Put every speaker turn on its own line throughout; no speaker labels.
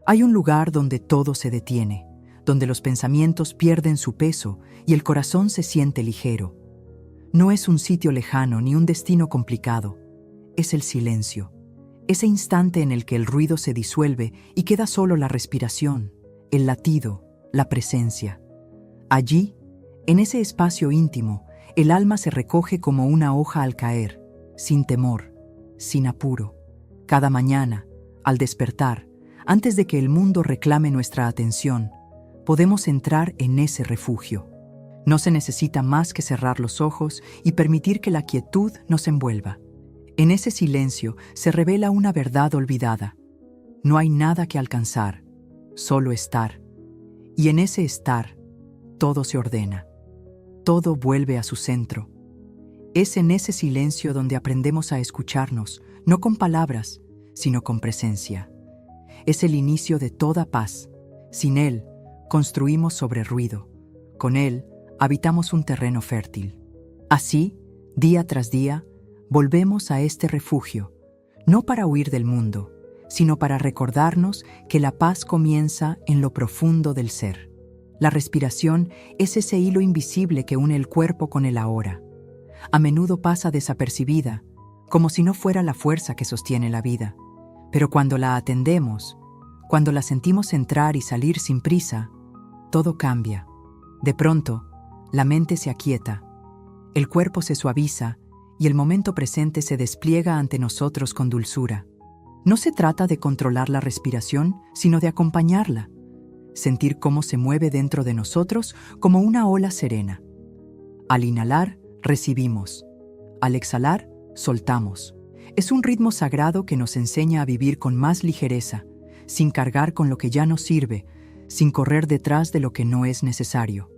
Hay un lugar donde todo se detiene, donde los pensamientos pierden su peso y el corazón se siente ligero. No es un sitio lejano ni un destino complicado, es el silencio, ese instante en el que el ruido se disuelve y queda solo la respiración, el latido, la presencia. Allí, en ese espacio íntimo, el alma se recoge como una hoja al caer, sin temor, sin apuro. Cada mañana, al despertar, antes de que el mundo reclame nuestra atención, podemos entrar en ese refugio. No se necesita más que cerrar los ojos y permitir que la quietud nos envuelva. En ese silencio se revela una verdad olvidada. No hay nada que alcanzar, solo estar. Y en ese estar, todo se ordena. Todo vuelve a su centro. Es en ese silencio donde aprendemos a escucharnos, no con palabras, sino con presencia. Es el inicio de toda paz. Sin él, construimos sobre ruido. Con él, habitamos un terreno fértil. Así, día tras día, volvemos a este refugio, no para huir del mundo, sino para recordarnos que la paz comienza en lo profundo del ser. La respiración es ese hilo invisible que une el cuerpo con el ahora. A menudo pasa desapercibida, como si no fuera la fuerza que sostiene la vida. Pero cuando la atendemos, cuando la sentimos entrar y salir sin prisa, todo cambia. De pronto, la mente se aquieta, el cuerpo se suaviza y el momento presente se despliega ante nosotros con dulzura. No se trata de controlar la respiración, sino de acompañarla, sentir cómo se mueve dentro de nosotros como una ola serena. Al inhalar, recibimos. Al exhalar, soltamos. Es un ritmo sagrado que nos enseña a vivir con más ligereza, sin cargar con lo que ya no sirve, sin correr detrás de lo que no es necesario.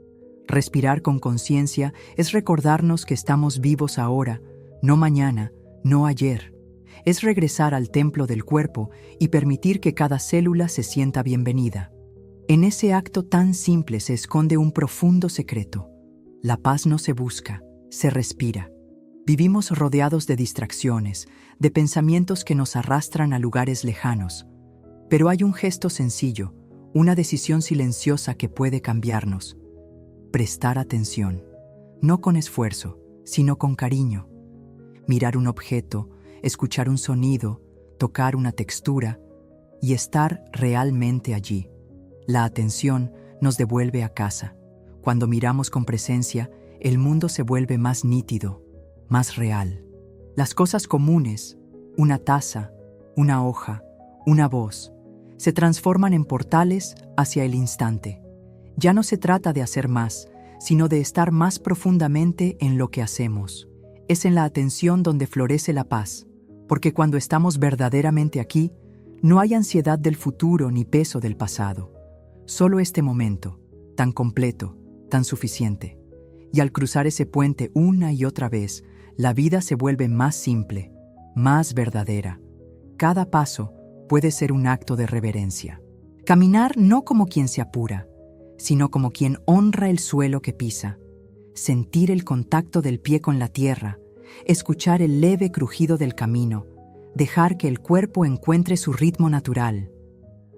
Respirar con conciencia es recordarnos que estamos vivos ahora, no mañana, no ayer. Es regresar al templo del cuerpo y permitir que cada célula se sienta bienvenida. En ese acto tan simple se esconde un profundo secreto. La paz no se busca, se respira. Vivimos rodeados de distracciones, de pensamientos que nos arrastran a lugares lejanos. Pero hay un gesto sencillo, una decisión silenciosa que puede cambiarnos. Prestar atención, no con esfuerzo, sino con cariño. Mirar un objeto, escuchar un sonido, tocar una textura y estar realmente allí. La atención nos devuelve a casa. Cuando miramos con presencia, el mundo se vuelve más nítido, más real. Las cosas comunes, una taza, una hoja, una voz, se transforman en portales hacia el instante. Ya no se trata de hacer más, sino de estar más profundamente en lo que hacemos. Es en la atención donde florece la paz, porque cuando estamos verdaderamente aquí, no hay ansiedad del futuro ni peso del pasado. Solo este momento, tan completo, tan suficiente. Y al cruzar ese puente una y otra vez, la vida se vuelve más simple, más verdadera. Cada paso puede ser un acto de reverencia. Caminar no como quien se apura, sino como quien honra el suelo que pisa. Sentir el contacto del pie con la tierra, escuchar el leve crujido del camino, dejar que el cuerpo encuentre su ritmo natural.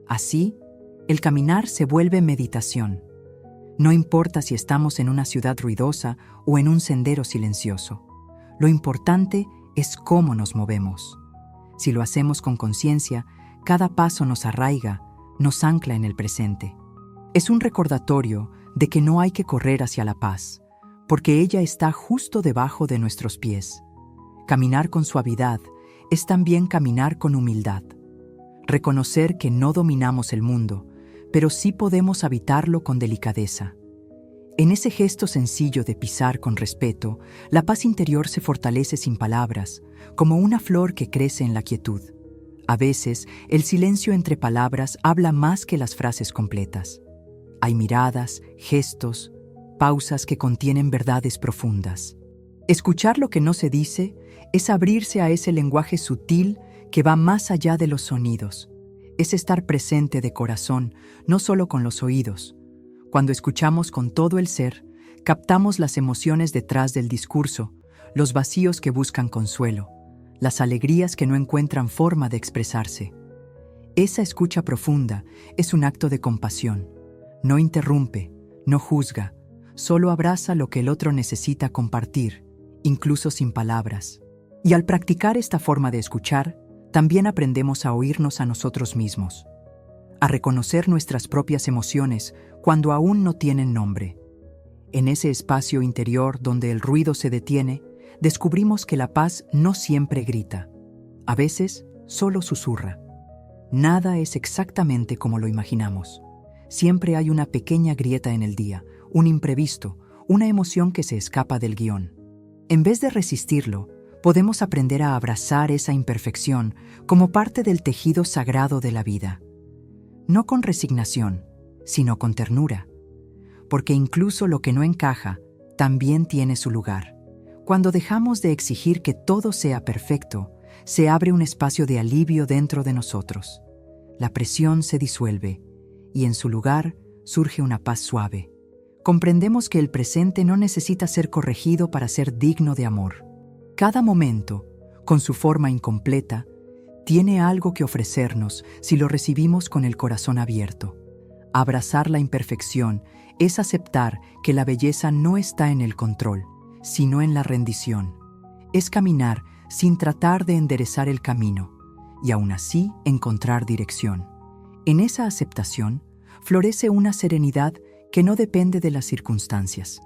Así, el caminar se vuelve meditación. No importa si estamos en una ciudad ruidosa o en un sendero silencioso. Lo importante es cómo nos movemos. Si lo hacemos con conciencia, cada paso nos arraiga, nos ancla en el presente. Es un recordatorio de que no hay que correr hacia la paz, porque ella está justo debajo de nuestros pies. Caminar con suavidad es también caminar con humildad. Reconocer que no dominamos el mundo, pero sí podemos habitarlo con delicadeza. En ese gesto sencillo de pisar con respeto, la paz interior se fortalece sin palabras, como una flor que crece en la quietud. A veces, el silencio entre palabras habla más que las frases completas. Hay miradas, gestos, pausas que contienen verdades profundas. Escuchar lo que no se dice es abrirse a ese lenguaje sutil que va más allá de los sonidos. Es estar presente de corazón, no solo con los oídos. Cuando escuchamos con todo el ser, captamos las emociones detrás del discurso, los vacíos que buscan consuelo, las alegrías que no encuentran forma de expresarse. Esa escucha profunda es un acto de compasión. No interrumpe, no juzga, solo abraza lo que el otro necesita compartir, incluso sin palabras. Y al practicar esta forma de escuchar, también aprendemos a oírnos a nosotros mismos, a reconocer nuestras propias emociones cuando aún no tienen nombre. En ese espacio interior donde el ruido se detiene, descubrimos que la paz no siempre grita. A veces, solo susurra. Nada es exactamente como lo imaginamos. Siempre hay una pequeña grieta en el día, un imprevisto, una emoción que se escapa del guión. En vez de resistirlo, podemos aprender a abrazar esa imperfección como parte del tejido sagrado de la vida. No con resignación, sino con ternura. Porque incluso lo que no encaja también tiene su lugar. Cuando dejamos de exigir que todo sea perfecto, se abre un espacio de alivio dentro de nosotros. La presión se disuelve y en su lugar surge una paz suave. Comprendemos que el presente no necesita ser corregido para ser digno de amor. Cada momento, con su forma incompleta, tiene algo que ofrecernos si lo recibimos con el corazón abierto. Abrazar la imperfección es aceptar que la belleza no está en el control, sino en la rendición. Es caminar sin tratar de enderezar el camino, y aún así encontrar dirección. En esa aceptación florece una serenidad que no depende de las circunstancias,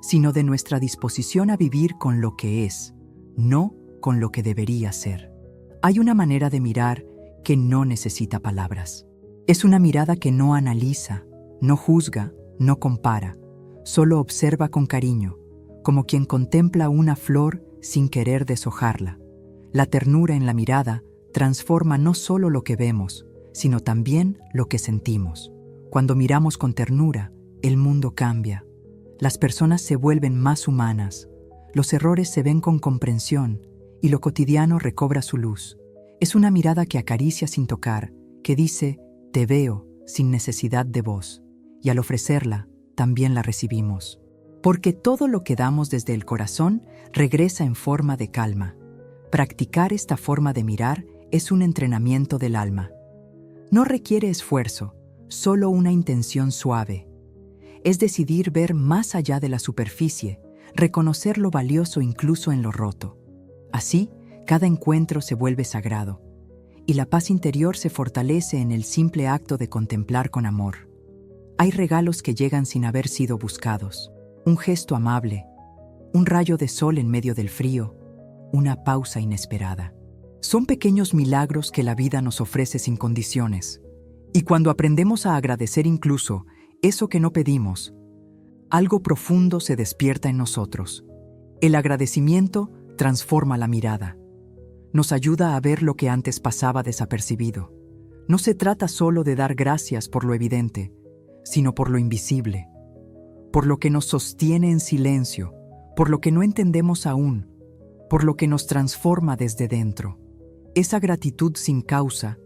sino de nuestra disposición a vivir con lo que es, no con lo que debería ser. Hay una manera de mirar que no necesita palabras. Es una mirada que no analiza, no juzga, no compara, solo observa con cariño, como quien contempla una flor sin querer deshojarla. La ternura en la mirada transforma no solo lo que vemos, sino también lo que sentimos. Cuando miramos con ternura, el mundo cambia. Las personas se vuelven más humanas, los errores se ven con comprensión y lo cotidiano recobra su luz. Es una mirada que acaricia sin tocar, que dice, te veo, sin necesidad de voz, y al ofrecerla, también la recibimos. Porque todo lo que damos desde el corazón regresa en forma de calma. Practicar esta forma de mirar es un entrenamiento del alma. No requiere esfuerzo, solo una intención suave. Es decidir ver más allá de la superficie, reconocer lo valioso incluso en lo roto. Así, cada encuentro se vuelve sagrado, y la paz interior se fortalece en el simple acto de contemplar con amor. Hay regalos que llegan sin haber sido buscados. Un gesto amable, un rayo de sol en medio del frío, una pausa inesperada. Son pequeños milagros que la vida nos ofrece sin condiciones. Y cuando aprendemos a agradecer incluso eso que no pedimos, algo profundo se despierta en nosotros. El agradecimiento transforma la mirada. Nos ayuda a ver lo que antes pasaba desapercibido. No se trata solo de dar gracias por lo evidente, sino por lo invisible, por lo que nos sostiene en silencio, por lo que no entendemos aún, por lo que nos transforma desde dentro. Esa gratitud sin causa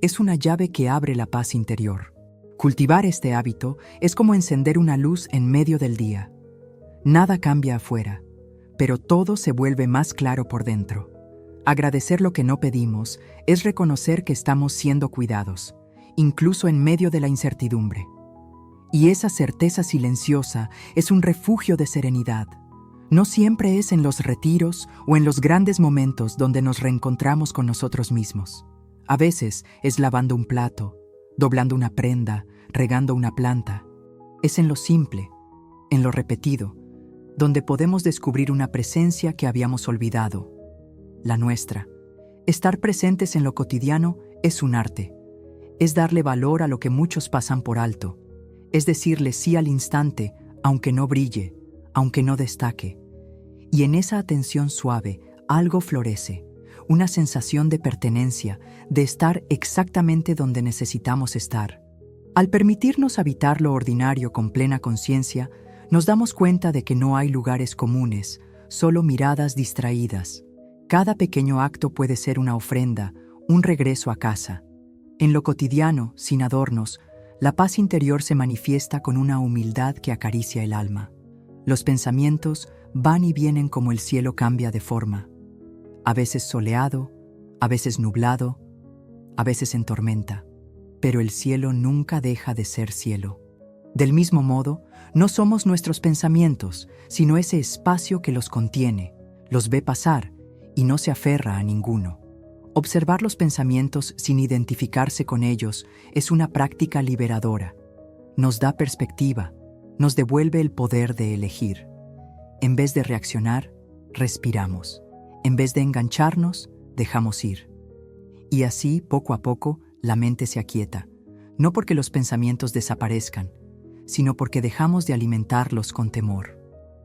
es una llave que abre la paz interior. Cultivar este hábito es como encender una luz en medio del día. Nada cambia afuera, pero todo se vuelve más claro por dentro. Agradecer lo que no pedimos es reconocer que estamos siendo cuidados, incluso en medio de la incertidumbre. Y esa certeza silenciosa es un refugio de serenidad. No siempre es en los retiros o en los grandes momentos donde nos reencontramos con nosotros mismos. A veces es lavando un plato, doblando una prenda, regando una planta. Es en lo simple, en lo repetido, donde podemos descubrir una presencia que habíamos olvidado, la nuestra. Estar presentes en lo cotidiano es un arte. Es darle valor a lo que muchos pasan por alto. Es decirle sí al instante, aunque no brille, aunque no destaque. Y en esa atención suave, algo florece, una sensación de pertenencia, de estar exactamente donde necesitamos estar. Al permitirnos habitar lo ordinario con plena conciencia, nos damos cuenta de que no hay lugares comunes, solo miradas distraídas. Cada pequeño acto puede ser una ofrenda, un regreso a casa. En lo cotidiano, sin adornos, la paz interior se manifiesta con una humildad que acaricia el alma. Los pensamientos van y vienen como el cielo cambia de forma. A veces soleado, a veces nublado, a veces en tormenta, pero el cielo nunca deja de ser cielo. Del mismo modo, no somos nuestros pensamientos, sino ese espacio que los contiene, los ve pasar y no se aferra a ninguno. Observar los pensamientos sin identificarse con ellos es una práctica liberadora. Nos da perspectiva, nos devuelve el poder de elegir. En vez de reaccionar, respiramos. En vez de engancharnos, dejamos ir. Y así, poco a poco, la mente se aquieta, no porque los pensamientos desaparezcan, sino porque dejamos de alimentarlos con temor.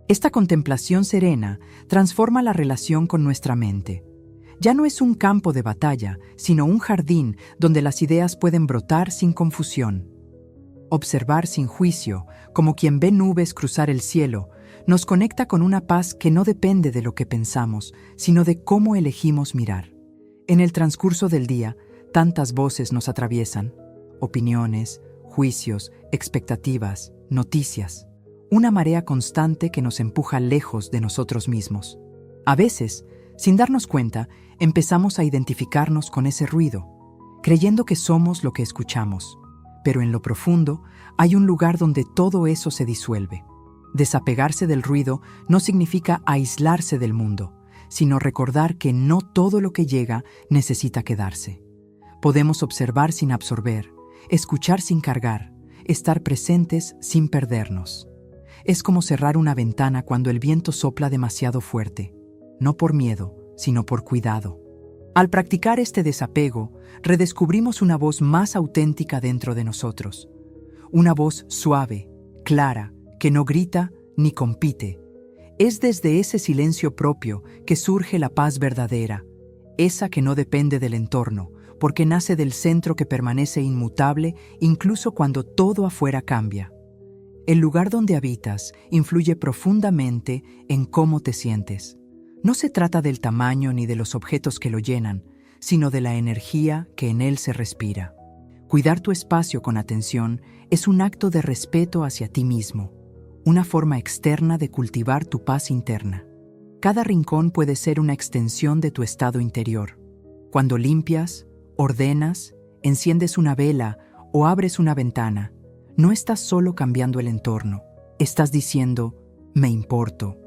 Esta contemplación serena transforma la relación con nuestra mente. Ya no es un campo de batalla, sino un jardín donde las ideas pueden brotar sin confusión. Observar sin juicio, como quien ve nubes cruzar el cielo, nos conecta con una paz que no depende de lo que pensamos, sino de cómo elegimos mirar. En el transcurso del día, tantas voces nos atraviesan: opiniones, juicios, expectativas, noticias. Una marea constante que nos empuja lejos de nosotros mismos. A veces, sin darnos cuenta, empezamos a identificarnos con ese ruido, creyendo que somos lo que escuchamos. Pero en lo profundo hay un lugar donde todo eso se disuelve. Desapegarse del ruido no significa aislarse del mundo, sino recordar que no todo lo que llega necesita quedarse. Podemos observar sin absorber, escuchar sin cargar, estar presentes sin perdernos. Es como cerrar una ventana cuando el viento sopla demasiado fuerte, no por miedo, sino por cuidado. Al practicar este desapego, redescubrimos una voz más auténtica dentro de nosotros. Una voz suave, clara, que no grita ni compite. Es desde ese silencio propio que surge la paz verdadera, esa que no depende del entorno, porque nace del centro que permanece inmutable incluso cuando todo afuera cambia. El lugar donde habitas influye profundamente en cómo te sientes. No se trata del tamaño ni de los objetos que lo llenan, sino de la energía que en él se respira. Cuidar tu espacio con atención es un acto de respeto hacia ti mismo, una forma externa de cultivar tu paz interna. Cada rincón puede ser una extensión de tu estado interior. Cuando limpias, ordenas, enciendes una vela o abres una ventana, no estás solo cambiando el entorno, estás diciendo, me importo.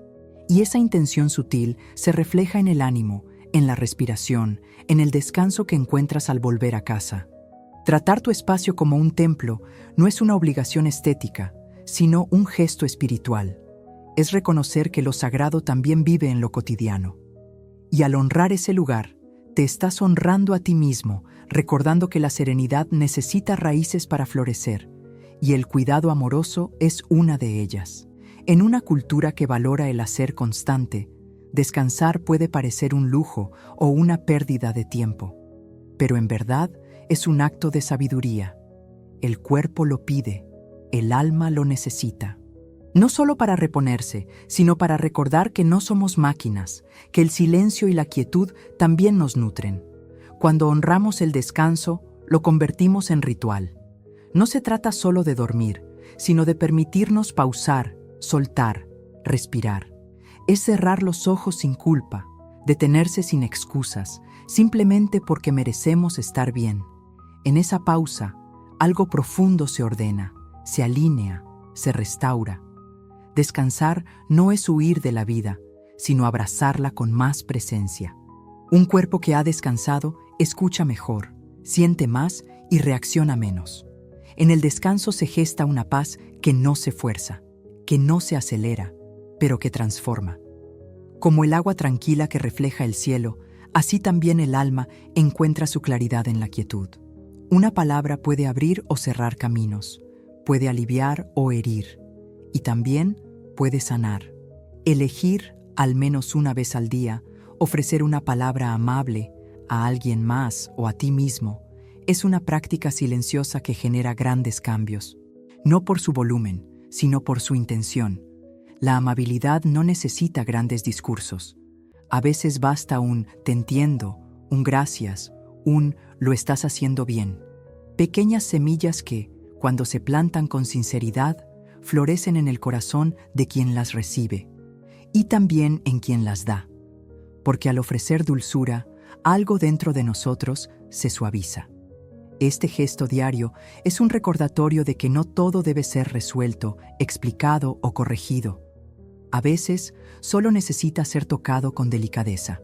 Y esa intención sutil se refleja en el ánimo, en la respiración, en el descanso que encuentras al volver a casa. Tratar tu espacio como un templo no es una obligación estética, sino un gesto espiritual. Es reconocer que lo sagrado también vive en lo cotidiano. Y al honrar ese lugar, te estás honrando a ti mismo, recordando que la serenidad necesita raíces para florecer, y el cuidado amoroso es una de ellas. En una cultura que valora el hacer constante, descansar puede parecer un lujo o una pérdida de tiempo, pero en verdad es un acto de sabiduría. El cuerpo lo pide, el alma lo necesita. No solo para reponerse, sino para recordar que no somos máquinas, que el silencio y la quietud también nos nutren. Cuando honramos el descanso, lo convertimos en ritual. No se trata solo de dormir, sino de permitirnos pausar, soltar, respirar. Es cerrar los ojos sin culpa, detenerse sin excusas, simplemente porque merecemos estar bien. En esa pausa, algo profundo se ordena, se alinea, se restaura. Descansar no es huir de la vida, sino abrazarla con más presencia. Un cuerpo que ha descansado escucha mejor, siente más y reacciona menos. En el descanso se gesta una paz que no se fuerza, que no se acelera, pero que transforma. Como el agua tranquila que refleja el cielo, así también el alma encuentra su claridad en la quietud. Una palabra puede abrir o cerrar caminos, puede aliviar o herir, y también puede sanar. Elegir, al menos una vez al día, ofrecer una palabra amable a alguien más o a ti mismo, es una práctica silenciosa que genera grandes cambios, no por su volumen, sino por su intención. La amabilidad no necesita grandes discursos. A veces basta un «te entiendo», un «gracias», un «lo estás haciendo bien». Pequeñas semillas que, cuando se plantan con sinceridad, florecen en el corazón de quien las recibe y también en quien las da. Porque al ofrecer dulzura, algo dentro de nosotros se suaviza. Este gesto diario es un recordatorio de que no todo debe ser resuelto, explicado o corregido. A veces, solo necesita ser tocado con delicadeza.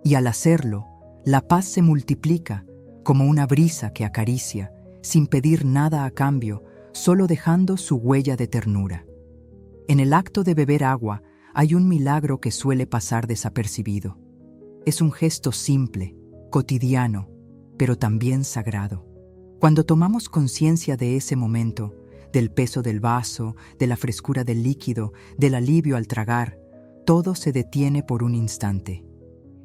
Y al hacerlo, la paz se multiplica como una brisa que acaricia, sin pedir nada a cambio, solo dejando su huella de ternura. En el acto de beber agua hay un milagro que suele pasar desapercibido. Es un gesto simple, cotidiano, pero también sagrado. Cuando tomamos conciencia de ese momento, del peso del vaso, de la frescura del líquido, del alivio al tragar, todo se detiene por un instante.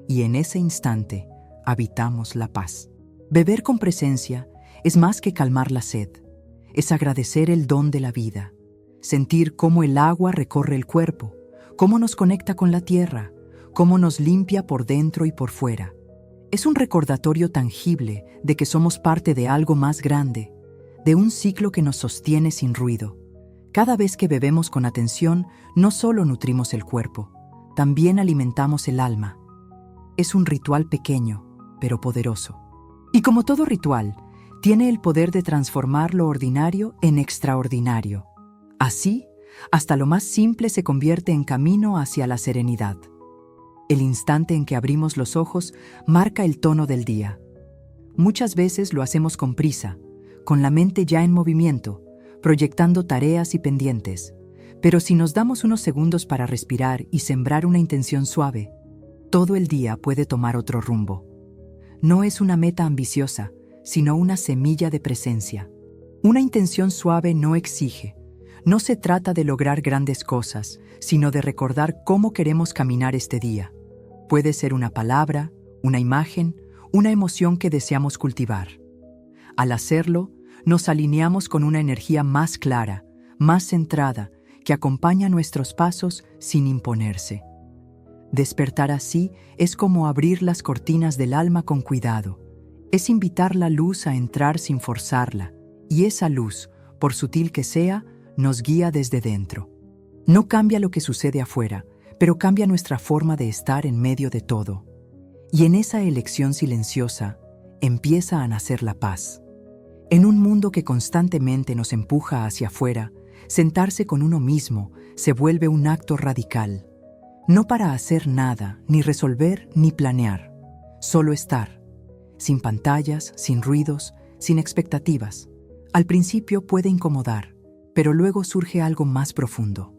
Y en ese instante habitamos la paz. Beber con presencia es más que calmar la sed, es agradecer el don de la vida, sentir cómo el agua recorre el cuerpo, cómo nos conecta con la tierra, cómo nos limpia por dentro y por fuera. Es un recordatorio tangible de que somos parte de algo más grande, de un ciclo que nos sostiene sin ruido. Cada vez que bebemos con atención, no solo nutrimos el cuerpo, también alimentamos el alma. Es un ritual pequeño, pero poderoso. Y como todo ritual, tiene el poder de transformar lo ordinario en extraordinario. Así, hasta lo más simple se convierte en camino hacia la serenidad. El instante en que abrimos los ojos marca el tono del día. Muchas veces lo hacemos con prisa, con la mente ya en movimiento, proyectando tareas y pendientes. Pero si nos damos unos segundos para respirar y sembrar una intención suave, todo el día puede tomar otro rumbo. No es una meta ambiciosa, sino una semilla de presencia. Una intención suave no exige. No se trata de lograr grandes cosas, sino de recordar cómo queremos caminar este día. Puede ser una palabra, una imagen, una emoción que deseamos cultivar. Al hacerlo, nos alineamos con una energía más clara, más centrada, que acompaña nuestros pasos sin imponerse. Despertar así es como abrir las cortinas del alma con cuidado. Es invitar la luz a entrar sin forzarla, y esa luz, por sutil que sea, nos guía desde dentro. No cambia lo que sucede afuera, pero cambia nuestra forma de estar en medio de todo. Y en esa elección silenciosa empieza a nacer la paz. En un mundo que constantemente nos empuja hacia afuera, sentarse con uno mismo se vuelve un acto radical. No para hacer nada, ni resolver, ni planear. Solo estar. Sin pantallas, sin ruidos, sin expectativas. Al principio puede incomodar, pero luego surge algo más profundo.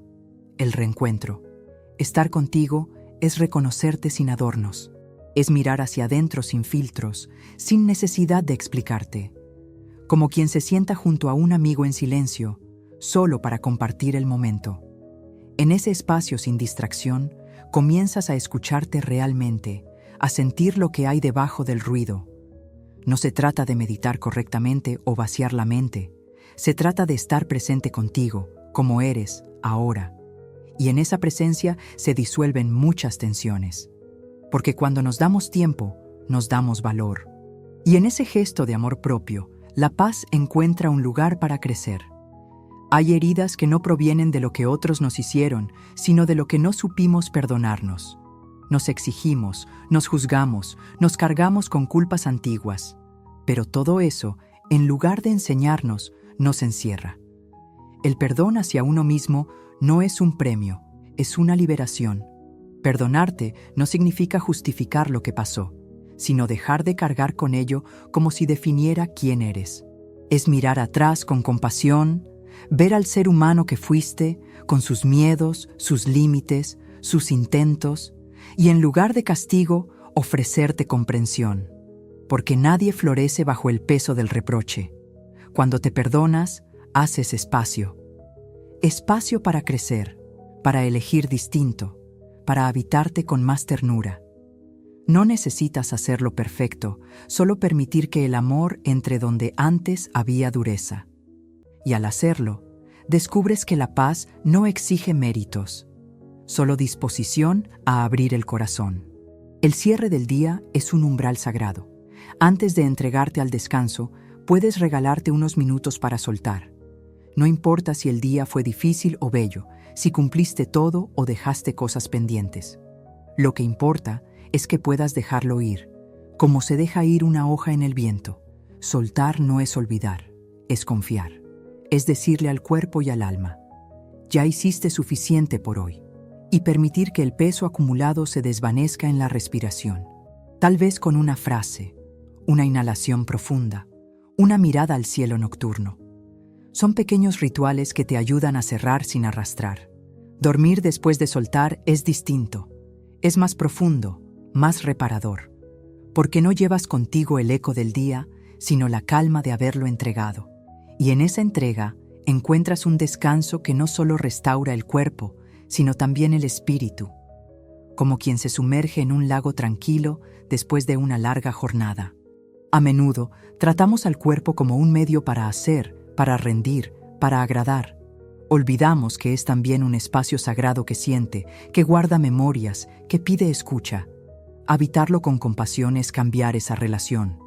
El reencuentro. Estar contigo es reconocerte sin adornos. Es mirar hacia adentro sin filtros, sin necesidad de explicarte. Como quien se sienta junto a un amigo en silencio, solo para compartir el momento. En ese espacio sin distracción, comienzas a escucharte realmente, a sentir lo que hay debajo del ruido. No se trata de meditar correctamente o vaciar la mente. Se trata de estar presente contigo, como eres, ahora. Y en esa presencia se disuelven muchas tensiones. Porque cuando nos damos tiempo, nos damos valor. Y en ese gesto de amor propio, la paz encuentra un lugar para crecer. Hay heridas que no provienen de lo que otros nos hicieron, sino de lo que no supimos perdonarnos. Nos exigimos, nos juzgamos, nos cargamos con culpas antiguas. Pero todo eso, en lugar de enseñarnos, nos encierra. El perdón hacia uno mismo no es un premio, es una liberación. Perdonarte no significa justificar lo que pasó, sino dejar de cargar con ello como si definiera quién eres. Es mirar atrás con compasión, ver al ser humano que fuiste, con sus miedos, sus límites, sus intentos, y en lugar de castigo, ofrecerte comprensión. Porque nadie florece bajo el peso del reproche. Cuando te perdonas, haces espacio. Espacio para crecer, para elegir distinto, para habitarte con más ternura. No necesitas hacerlo perfecto, solo permitir que el amor entre donde antes había dureza. Y al hacerlo, descubres que la paz no exige méritos, solo disposición a abrir el corazón. El cierre del día es un umbral sagrado. Antes de entregarte al descanso, puedes regalarte unos minutos para soltar. No importa si el día fue difícil o bello, si cumpliste todo o dejaste cosas pendientes. Lo que importa es que puedas dejarlo ir, como se deja ir una hoja en el viento, Soltar no es olvidar, es confiar. Es decirle al cuerpo y al alma: ya hiciste suficiente por hoy, y permitir que el peso acumulado se desvanezca en la respiración. Tal vez con una frase, una inhalación profunda, una mirada al cielo nocturno. Son pequeños rituales que te ayudan a cerrar sin arrastrar. Dormir después de soltar es distinto, es más profundo, más reparador, porque no llevas contigo el eco del día, sino la calma de haberlo entregado. Y en esa entrega encuentras un descanso que no solo restaura el cuerpo, sino también el espíritu, como quien se sumerge en un lago tranquilo después de una larga jornada. A menudo tratamos al cuerpo como un medio para hacer, para rendir, para agradar. Olvidamos que es también un espacio sagrado que siente, que guarda memorias, que pide escucha. Habitarlo con compasión es cambiar esa relación.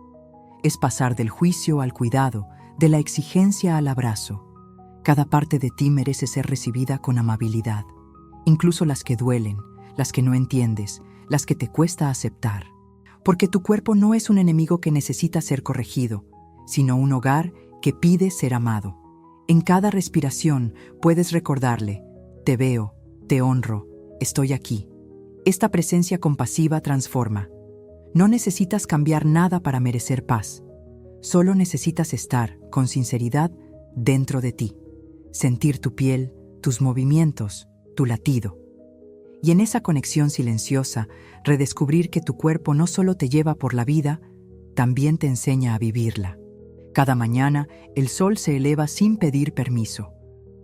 Es pasar del juicio al cuidado, de la exigencia al abrazo. Cada parte de ti merece ser recibida con amabilidad, incluso las que duelen, las que no entiendes, las que te cuesta aceptar. Porque tu cuerpo no es un enemigo que necesita ser corregido, sino un hogar que pide ser amado. En cada respiración puedes recordarle: te veo, te honro, estoy aquí. Esta presencia compasiva transforma. No necesitas cambiar nada para merecer paz. Solo necesitas estar, con sinceridad, dentro de ti. Sentir tu piel, tus movimientos, tu latido. Y en esa conexión silenciosa, redescubrir que tu cuerpo no solo te lleva por la vida, también te enseña a vivirla. Cada mañana, el sol se eleva sin pedir permiso.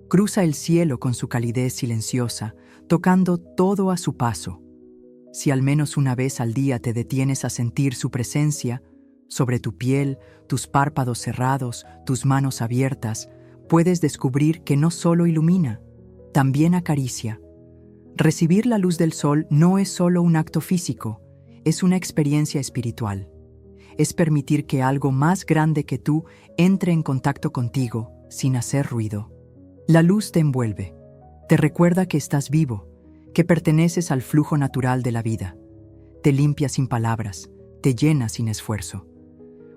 Cruza el cielo con su calidez silenciosa, tocando todo a su paso. Si al menos una vez al día te detienes a sentir su presencia, sobre tu piel, tus párpados cerrados, tus manos abiertas, puedes descubrir que no solo ilumina, también acaricia. Recibir la luz del sol no es solo un acto físico, es una experiencia espiritual. Es permitir que algo más grande que tú entre en contacto contigo sin hacer ruido. La luz te envuelve, te recuerda que estás vivo, que perteneces al flujo natural de la vida. Te limpia sin palabras, te llena sin esfuerzo.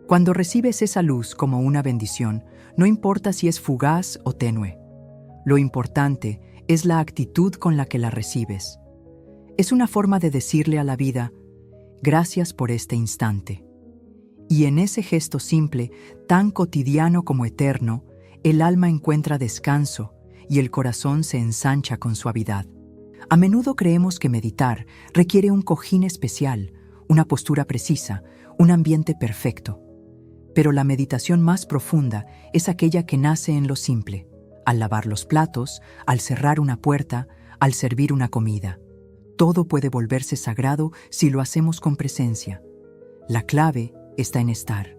Cuando recibes esa luz como una bendición, no importa si es fugaz o tenue. Lo importante es la actitud con la que la recibes. Es una forma de decirle a la vida: gracias por este instante. Y en ese gesto simple, tan cotidiano como eterno, el alma encuentra descanso y el corazón se ensancha con suavidad. A menudo creemos que meditar requiere un cojín especial, una postura precisa, un ambiente perfecto. Pero la meditación más profunda es aquella que nace en lo simple, al lavar los platos, al cerrar una puerta, al servir una comida. Todo puede volverse sagrado si lo hacemos con presencia. La clave está en estar,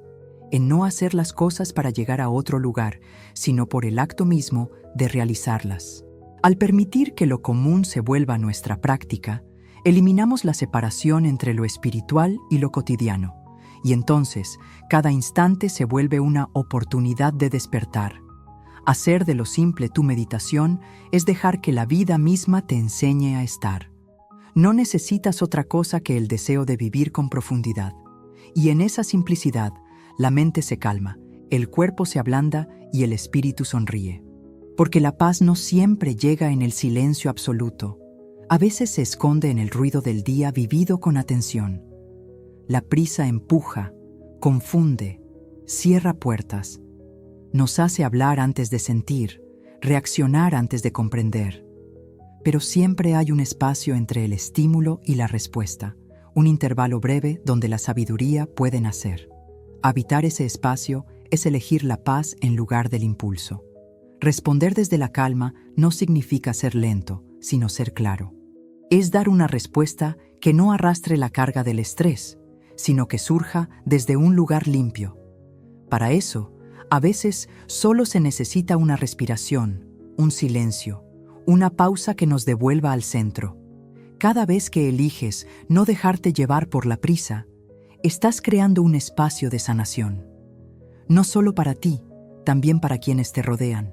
en no hacer las cosas para llegar a otro lugar, sino por el acto mismo de realizarlas. Al permitir que lo común se vuelva nuestra práctica, eliminamos la separación entre lo espiritual y lo cotidiano, y entonces cada instante se vuelve una oportunidad de despertar. Hacer de lo simple tu meditación es dejar que la vida misma te enseñe a estar. No necesitas otra cosa que el deseo de vivir con profundidad. Y en esa simplicidad, la mente se calma, el cuerpo se ablanda y el espíritu sonríe. Porque la paz no siempre llega en el silencio absoluto. A veces se esconde en el ruido del día vivido con atención. La prisa empuja, confunde, cierra puertas. Nos hace hablar antes de sentir, reaccionar antes de comprender. Pero siempre hay un espacio entre el estímulo y la respuesta, un intervalo breve donde la sabiduría puede nacer. Habitar ese espacio es elegir la paz en lugar del impulso. Responder desde la calma no significa ser lento, sino ser claro. Es dar una respuesta que no arrastre la carga del estrés, sino que surja desde un lugar limpio. Para eso, a veces solo se necesita una respiración, un silencio, una pausa que nos devuelva al centro. Cada vez que eliges no dejarte llevar por la prisa, estás creando un espacio de sanación. No solo para ti, también para quienes te rodean.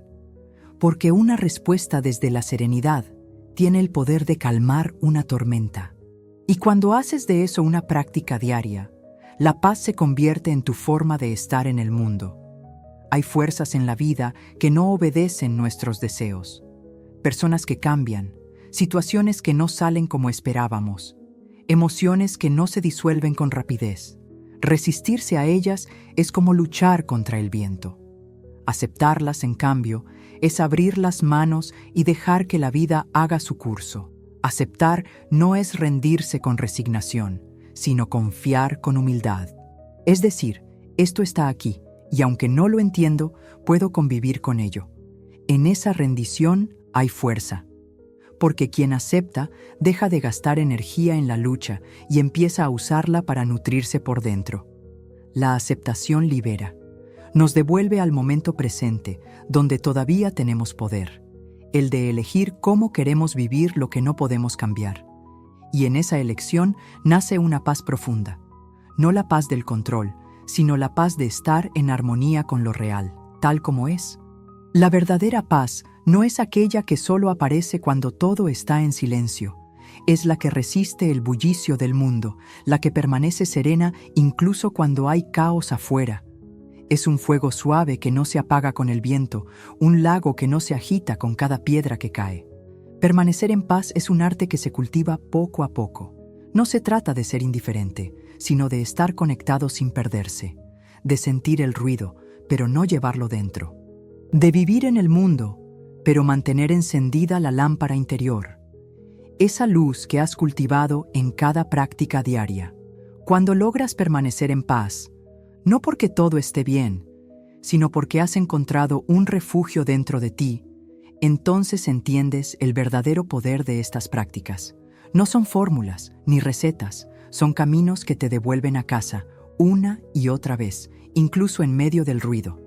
Porque una respuesta desde la serenidad tiene el poder de calmar una tormenta. Y cuando haces de eso una práctica diaria, La paz se convierte en tu forma de estar en el mundo. Hay fuerzas en la vida que no obedecen nuestros deseos. Personas que cambian, situaciones que no salen como esperábamos, emociones que no se disuelven con rapidez. Resistirse a ellas es como luchar contra el viento. Aceptarlas, en cambio, es abrir las manos y dejar que la vida haga su curso. Aceptar no es rendirse con resignación, sino confiar con humildad. Es decir, esto está aquí, y aunque no lo entiendo, puedo convivir con ello. En esa rendición hay fuerza, porque quien acepta deja de gastar energía en la lucha y empieza a usarla para nutrirse por dentro. La aceptación libera. Nos devuelve al momento presente, donde todavía tenemos poder, el de elegir cómo queremos vivir lo que no podemos cambiar. Y en esa elección nace una paz profunda, no la paz del control, sino la paz de estar en armonía con lo real, tal como es. La verdadera paz no es aquella que solo aparece cuando todo está en silencio, es la que resiste el bullicio del mundo, la que permanece serena incluso cuando hay caos afuera. Es un fuego suave que no se apaga con el viento, un lago que no se agita con cada piedra que cae. Permanecer en paz es un arte que se cultiva poco a poco. No se trata de ser indiferente, sino de estar conectado sin perderse, de sentir el ruido, pero no llevarlo dentro, de vivir en el mundo, pero mantener encendida la lámpara interior, esa luz que has cultivado en cada práctica diaria. Cuando logras permanecer en paz, no porque todo esté bien, sino porque has encontrado un refugio dentro de ti, entonces entiendes el verdadero poder de estas prácticas. No son fórmulas ni recetas, son caminos que te devuelven a casa una y otra vez, incluso en medio del ruido.